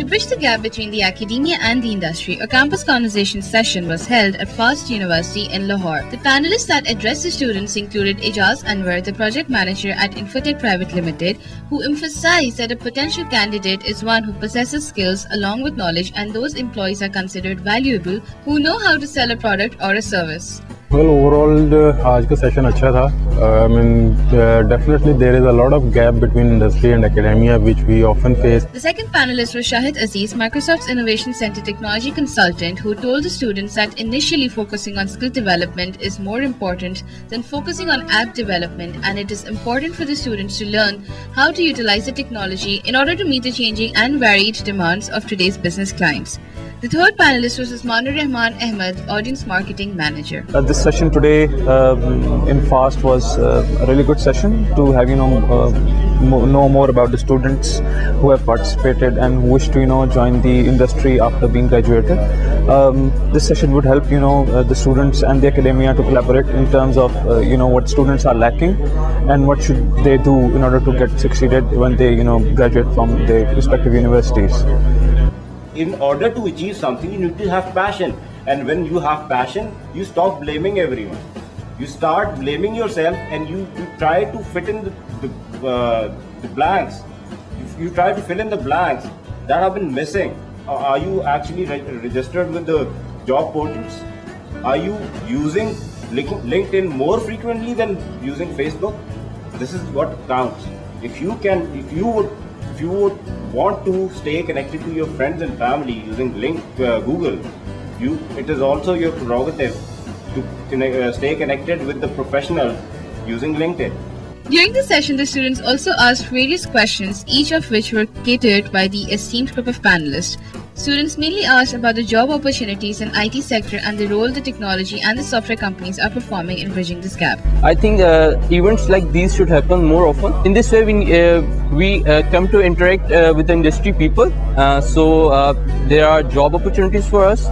To bridge the gap between the academia and the industry, a campus conversation session was held at FAST University in Lahore. The panelists that addressed the students included Ijaz Anwar, the project manager at Infotech Private Limited, who emphasized that a potential candidate is one who possesses skills along with knowledge, and those employees are considered valuable who know how to sell a product or a service. Well, overall, आज का session अच्छा था. I mean, definitely there is a lot of gap between industry and academia, which we often face. The second panelist was Shahid Aziz, Microsoft's Innovation Center technology consultant, who told the students that initially focusing on skill development is more important than focusing on app development, and it is important for the students to learn how to utilize the technology in order to meet the changing and varied demands of today's business clients. The third panelist was Usmanur Rahman Ahmed, Audience Marketing Manager. This session today in FAST was a really good session to have know more about the students who have participated and wish to join the industry after being graduated. This session would help the students and the academia to collaborate in terms of what students are lacking and what should they do in order to get succeeded when they graduate from their respective universities. In order to achieve something, you need to have passion, and when you have passion, you stop blaming everyone. You start blaming yourself, and you try to fit in the blanks. You try to fill in the blanks that have been missing. Are you actually registered with the job portals? Are you using LinkedIn more frequently than using Facebook? This is what counts. If you would want to stay connected to your friends and family using Google, it is also your prerogative to stay connected with the professionals using LinkedIn. During the session, the students also asked various questions, each of which were catered by the esteemed group of panelists. Students mainly asked about the job opportunities in IT sector and the role the technology and the software companies are performing in bridging this gap. I think events like these should happen more often. In this way, we come to interact with the industry people. So there are job opportunities for us.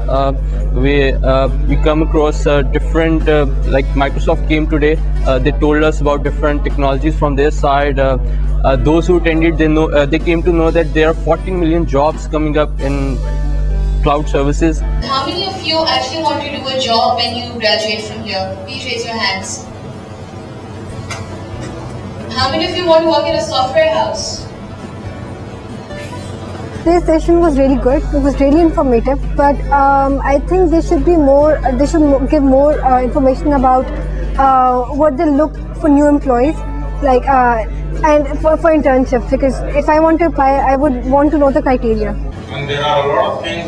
We come across different, like Microsoft came today. They told us about different technologies from their side. Those who attended, they came to know that there are 14 million jobs coming up in cloud services. How many of you actually want to do a job when you graduate from here? Please raise your hands. How many of you want to work in a software house? This session was really good. It was really informative, but I think there should be more. They should give more information about what they look for new employees, like and for internships. Because if I want to apply, I would want to know the criteria. And there are a lot of things.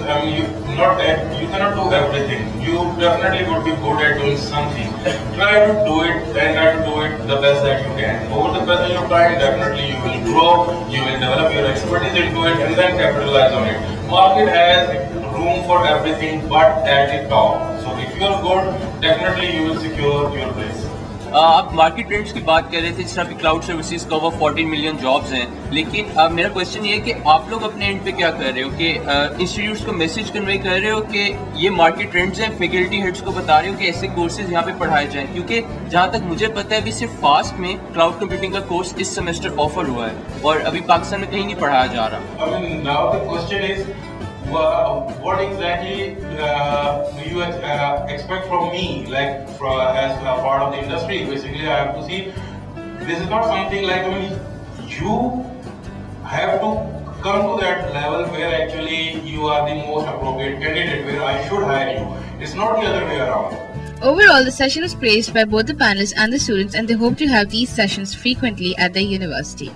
You cannot do everything. You definitely would be good at doing something. Try to do it and try to do it the best that you can. Over the passage of time, definitely you will grow. You will develop your expertise into it and then capitalize on it. Market has room for everything, but at the top. So if you are good, definitely you will secure your place. आप market trends की बात कर रहे थे, जिस तरह की cloud services का ओवर 14 मिलियन जॉब्स हैं, लेकिन मेरा क्वेश्चन ये है कि आप लोग अपने एंड पे क्या कर रहे हो कि इंस्टीट्यूट्स को मैसेज कन्वे कर रहे हो कि ये मार्केट ट्रेंड्स हैं, फैकल्टी हेड्स को बता रहे हो कि ऐसे कोर्सेज यहाँ पे पढ़ाए जाएं, क्योंकि जहाँ तक मुझे पता है अभी सिर्फ फास्ट में क्लाउड कंप्यूटिंग का कोर्स इस सेमेस्टर ऑफर हुआ है और अभी पाकिस्तान में कहीं नहीं पढ़ाया जा रहा. What exactly do you expect from me, like as a part of the industry? Basically, I have to see. This is not something like you have to come to that level where actually you are the most appropriate candidate, where I should hire you. It's not the other way around. Overall, the session was praised by both the panelists and the students, and they hope to have these sessions frequently at their university.